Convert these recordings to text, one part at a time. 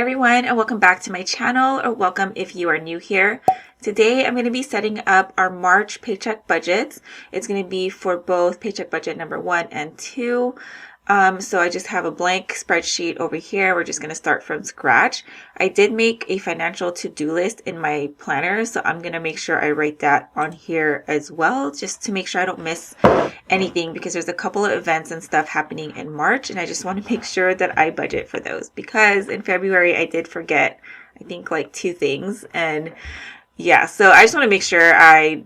everyone, and welcome back to my channel, or welcome if you are new here. Today I'm going to be setting up our March paycheck budgets. It's going to be for both paycheck budget number 1 and 2. So I just have a blank spreadsheet over here. We're just going to start from scratch. I did make a financial to-do list in my planner, so I'm going to make sure I write that on here as well, just to make sure I don't miss anything, because there's a couple of events and stuff happening in March, and I just want to make sure that I budget for those, because in February I did forget, I think, like 2 things. And yeah, so I just want to make sure I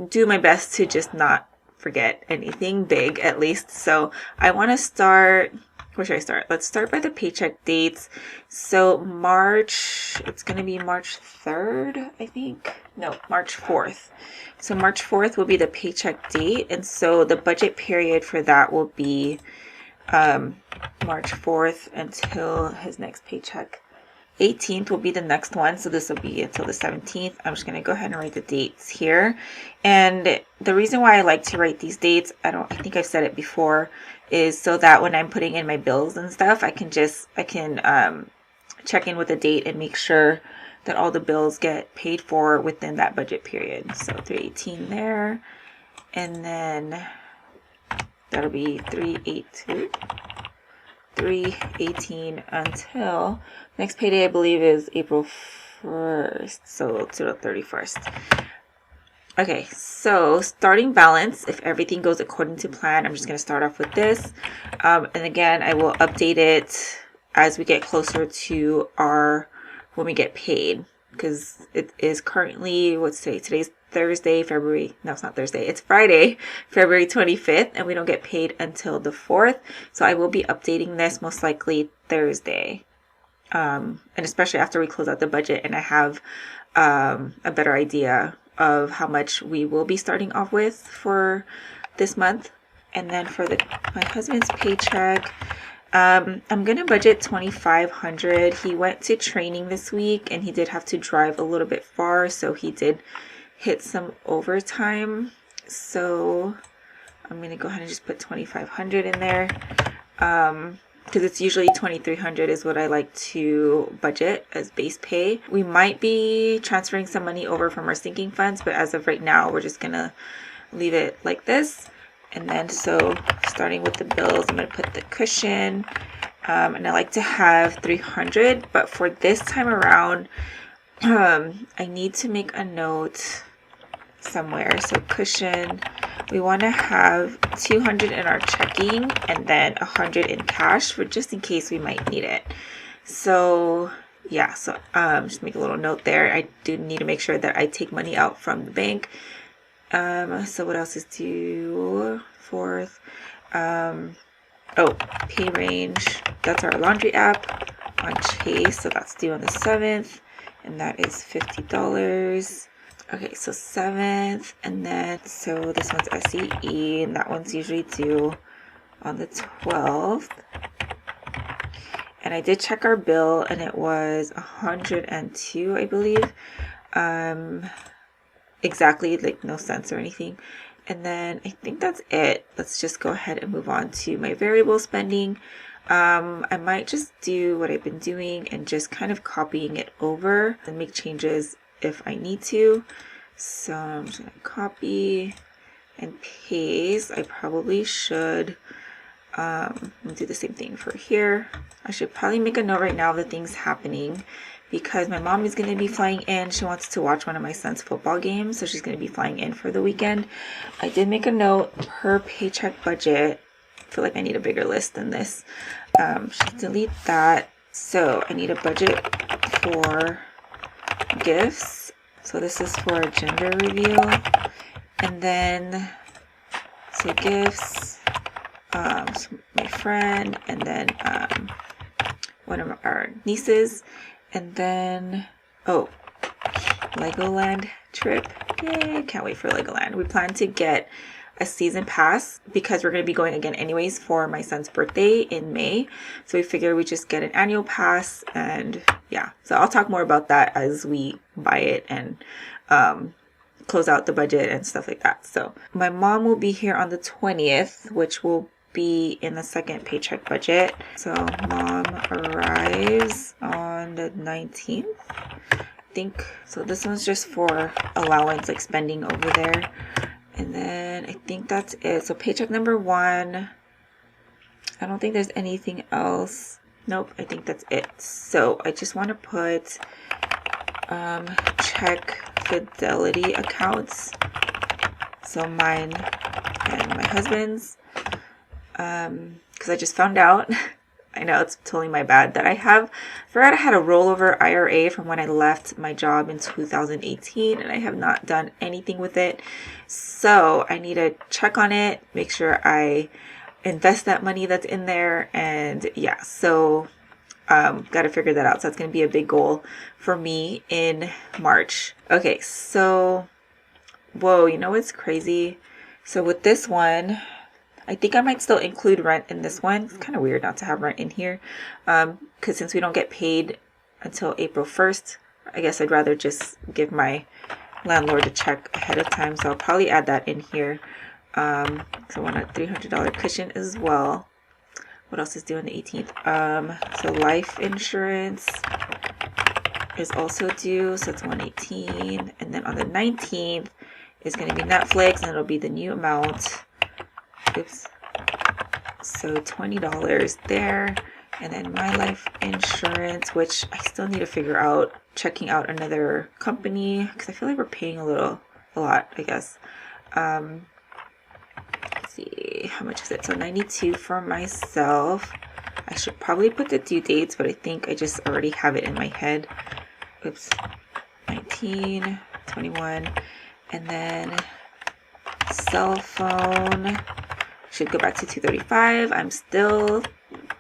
do my best to just not forget anything big, at least. So I want to start, where should I start? Let's start by the paycheck dates. So March, it's going to be March 3rd, I think. No, March 4th. So March 4th will be the paycheck date. And so the budget period for that will be March 4th until his next paycheck. 18th will be the next one, so this will be until the 17th. I'm just going to go ahead and write the dates here. And the reason why I like to write these dates, I think I've said it before, is so that when I'm putting in my bills and stuff, I can check in with the date and make sure that all the bills get paid for within that budget period. So 318 there, and then that'll be 318 until next payday, I believe, is April 1st, so to the 31st. Okay, so starting balance, if everything goes according to plan, I'm just going to start off with this. And again, I will update it as we get closer to when we get paid, because it is currently, what's today? Today's Thursday, it's not Thursday, it's Friday, February 25th, and we don't get paid until the 4th. So I will be updating this most likely Thursday. And especially after we close out the budget and I have a better idea of how much we will be starting off with for this month. And then for my husband's paycheck, I'm going to budget $2,500. He went to training this week and he did have to drive a little bit far, so he did hit some overtime. So I'm going to go ahead and just put $2,500 in there. Because it's usually $2,300 is what I like to budget as base pay. We might be transferring some money over from our sinking funds, but as of right now, we're just going to leave it like this. And then, so starting with the bills, I'm going to put the cushion, and I like to have $300, but for this time around, I need to make a note somewhere. So cushion, we want to have $200 in our checking and then $100 in cash, for just in case we might need it. So yeah, so just make a little note there. I do need to make sure that I take money out from the bank. So what else is due? 4th. Pay range. That's our laundry app on Chase. So that's due on the 7th, and that is $50. Okay, so 7th, and then so this one's SEE, and that one's usually due on the 12th. And I did check our bill, and it was 102, I believe. Exactly, like no cents or anything. And then I think that's it. Let's just go ahead and move on to my variable spending. I might just do what I've been doing and just kind of copying it over and make changes if I need to. So I'm just going to copy and paste. I probably should do the same thing for here. I should probably make a note right now of the things happening, because my mom is going to be flying in. She wants to watch one of my son's football games, so she's going to be flying in for the weekend. I did make a note per paycheck budget. I feel like I need a bigger list than this. Should delete that. So I need a budget for gifts. So this is for a gender reveal. And then, so gifts, so my friend, and then one of our nieces. And then, Legoland trip. Yay, can't wait for Legoland. We plan to get a season pass because we're going to be going again anyways for my son's birthday in May. So we figure we just get an annual pass, and yeah. So I'll talk more about that as we buy it and close out the budget and stuff like that. So my mom will be here on the 20th, which will be in the second paycheck budget. So mom arrives on the 19th, I think. So this one's just for allowance, like spending over there. And then I think that's it. So paycheck number 1. I don't think there's anything else. Nope, I think that's it. So I just want to put check fidelity accounts. So mine and my husband's. Because I just found out, I know it's totally my bad, that I forgot I had a rollover IRA from when I left my job in 2018, and I have not done anything with it. So I need to check on it, make sure I invest that money that's in there, and yeah, so got to figure that out. So that's going to be a big goal for me in March. Okay, so whoa, you know what's crazy? So with this one, I think I might still include rent in this one. It's kind of weird not to have rent in here, because since we don't get paid until April 1st, I guess I'd rather just give my landlord a check ahead of time. So I'll probably add that in here. So I want a $300 cushion as well. What else is due on the 18th? So life insurance is also due, so it's $118. And then on the 19th is going to be Netflix, and it'll be the new amount. Oops. So $20 there. And then my life insurance, which I still need to figure out, checking out another company, because I feel like we're paying a lot, I guess. Let's see, how much is it? So 92 for myself. I should probably put the due dates, but I think I just already have it in my head. Oops. 19, 21, and then cell phone should go back to 235. I'm still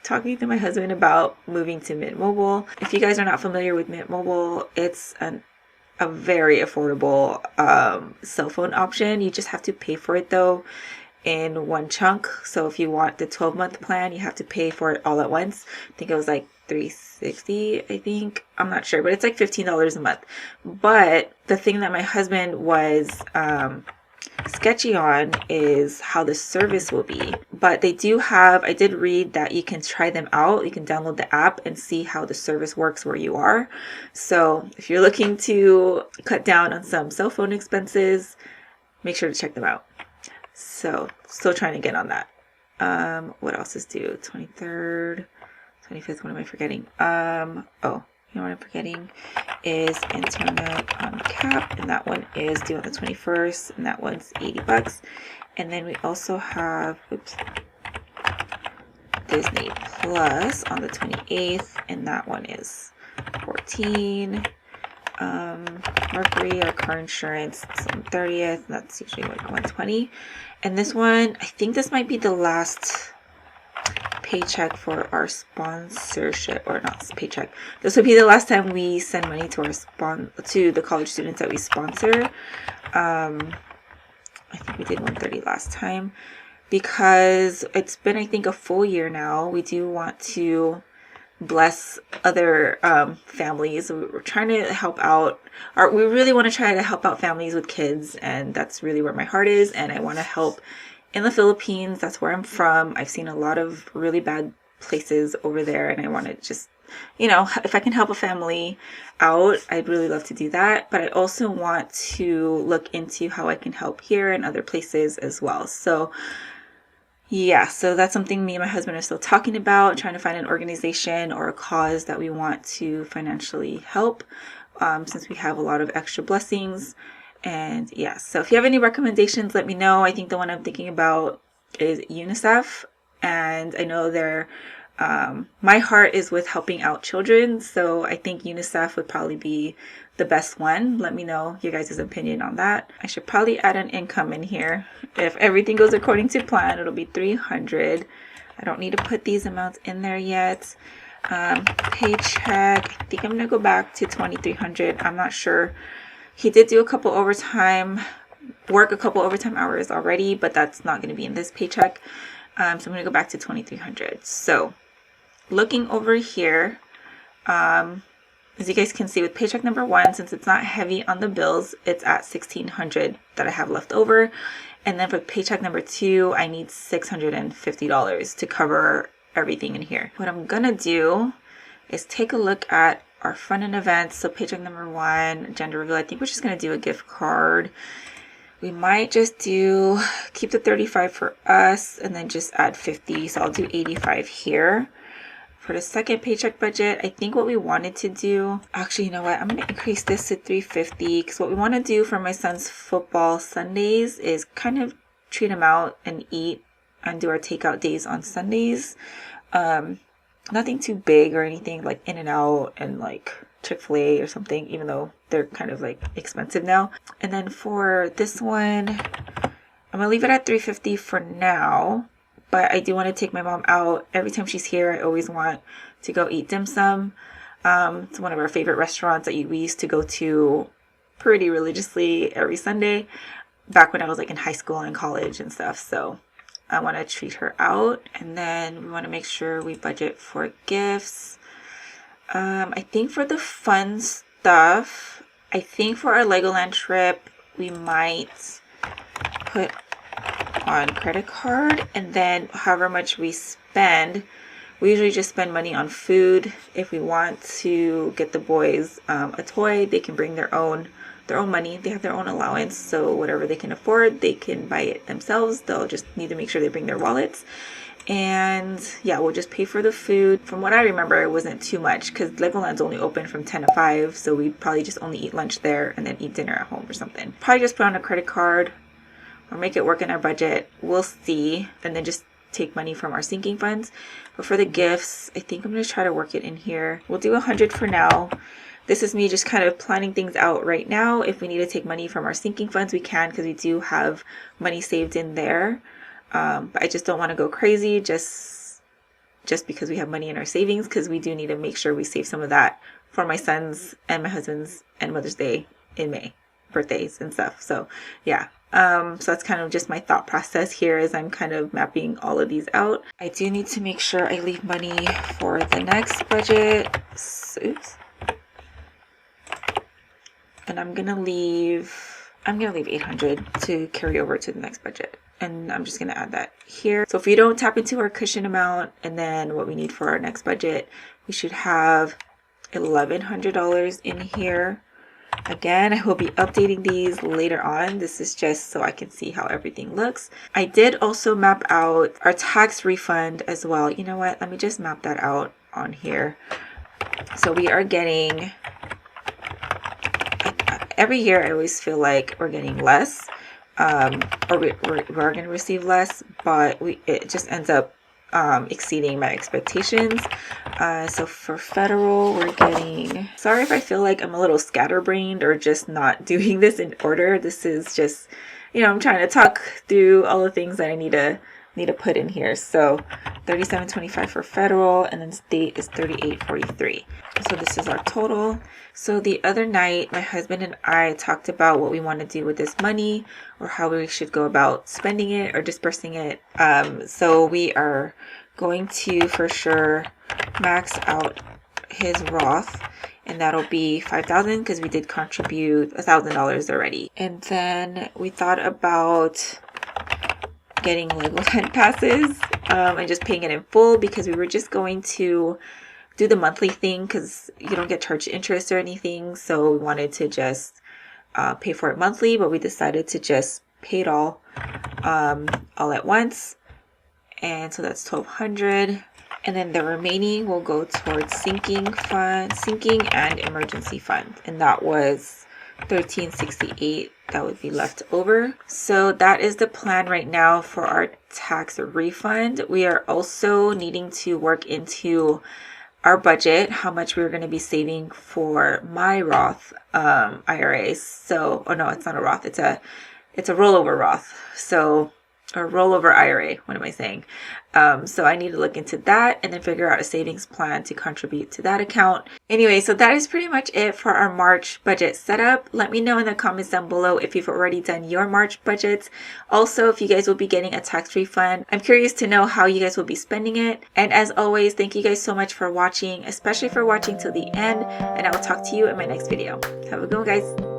talking to my husband about moving to Mint Mobile. If you guys are not familiar with Mint Mobile, it's a very affordable cell phone option. You just have to pay for it though in one chunk. So if you want the 12-month plan, you have to pay for it all at once. I think it was like $360, I think. I'm not sure, but it's like $15 a month. But the thing that my husband was sketchy on is how the service will be. But they do have, I did read that you can try them out. You can download the app and see how the service works where you are. So if you're looking to cut down on some cell phone expenses, make sure to check them out. So still trying to get on that. What else is due? 23rd, 25th, what am I forgetting? You know what I'm forgetting is internet cap, and that one is due on the 21st, and that one's $80. And then we also have, Disney Plus on the 28th, and that one is $14. Mercury, our car insurance, it's on the 30th, and that's usually like $120. And this one, I think this might be the last paycheck for our sponsorship, or not paycheck. This would be the last time we send money to our to the college students that we sponsor. I think we did $130 last time, because it's been, I think, a full year now. We do want to bless other families. We're trying to help out, or we really want to try to help out families with kids, and that's really where my heart is. And I want to help in the Philippines. That's where I'm from. I've seen a lot of really bad places over there, and I want to just, if I can help a family out, I'd really love to do that. But I also want to look into how I can help here and other places as well. So yeah, so that's something me and my husband are still talking about, trying to find an organization or a cause that we want to financially help, since we have a lot of extra blessings. And yeah, so if you have any recommendations, let me know. I think the one I'm thinking about is UNICEF. And I know my heart is with helping out children. So I think UNICEF would probably be the best one. Let me know your guys' opinion on that. I should probably add an income in here. If everything goes according to plan, it'll be $300. I don't need to put these amounts in there yet. Paycheck, I think I'm going to go back to $2,300. I'm not sure. He did do work a couple overtime hours already, but that's not going to be in this paycheck. So I'm going to go back to $2,300. So looking over here, as you guys can see with paycheck number 1, since it's not heavy on the bills, it's at $1,600 that I have left over. And then for paycheck number 2, I need $650 to cover everything in here. What I'm gonna do is take a look at our fun and events. So paycheck number 1, gender reveal. I think we're just gonna do a gift card. We might just keep the 35 for us and then just add 50. So I'll do 85 here. For the second paycheck budget, I think what we wanted to do, actually, you know what? I'm going to increase this to 350 because what we want to do for my son's football Sundays is kind of treat him out and eat and do our takeout days on Sundays. Nothing too big or anything like In-N-Out and like Chick-fil-A or something, even though they're kind of like expensive now. And then for this one, I'm going to leave it at 350 for now. But I do want to take my mom out. Every time she's here, I always want to go eat dim sum. It's one of our favorite restaurants that we used to go to pretty religiously every Sunday back when I was like in high school and college and stuff. So I want to treat her out. And then we want to make sure we budget for gifts. I think for the fun stuff, I think for our Legoland trip, we might put on credit card, and then however much we spend, we usually just spend money on food. If we want to get the boys a toy, they can bring their own money. They have their own allowance, so whatever they can afford, they can buy it themselves. They'll just need to make sure they bring their wallets. And yeah, we'll just pay for the food. From what I remember, it wasn't too much because Legoland's only open from 10 to 5, so we'd probably just only eat lunch there and then eat dinner at home or something. Probably just put on a credit card or make it work in our budget. We'll see. And then just take money from our sinking funds. But for the gifts, I think I'm going to try to work it in here. We'll do 100 for now. This is me just kind of planning things out right now. If we need to take money from our sinking funds, we can because we do have money saved in there. But I just don't want to go crazy just because we have money in our savings, because we do need to make sure we save some of that for my son's and my husband's and Mother's Day in May, birthdays and stuff. So yeah. So that's kind of just my thought process here as I'm kind of mapping all of these out. I do need to make sure I leave money for the next budget. Oops. And I'm gonna leave 800 to carry over to the next budget. And I'm just gonna add that here. So if we don't tap into our cushion amount and then what we need for our next budget, we should have $1,100 in here. Again, I will be updating these later on. This is just so I can see how everything looks. I did also map out our tax refund as well. You know what? Let me just map that out on here. So we are getting, every year I always feel like we're getting less, or we're going to receive less, but it just ends up exceeding my expectations. So for federal, we're getting, sorry if I feel like I'm a little scatterbrained or just not doing this in order. This is just, I'm trying to talk through all the things that I need to put in here. So $37.25 for federal, and then state is $38.43. So this is our total. So the other night, my husband and I talked about what we want to do with this money, or how we should go about spending it or dispersing it. So we are going to for sure max out his Roth, and that'll be $5,000 because we did contribute $1,000 already. And then we thought about getting Legoland passes and just paying it in full, because we were just going to do the monthly thing because you don't get charged interest or anything. So we wanted to just pay for it monthly, but we decided to just pay it all at once. And so that's $1,200. And then the remaining will go towards sinking and emergency fund. And that was $1,368 that would be left over. So that is the plan right now for our tax refund. We are also needing to work into our budget, how much we're going to be saving for my Roth IRAs. So, oh no, it's not a Roth. It's a rollover Roth. So, or rollover IRA. What am I saying? So I need to look into that and then figure out a savings plan to contribute to that account. Anyway, so that is pretty much it for our March budget setup. Let me know in the comments down below if you've already done your March budgets. Also, if you guys will be getting a tax refund. I'm curious to know how you guys will be spending it. And as always, thank you guys so much for watching, especially for watching till the end. And I will talk to you in my next video. Have a good one, guys.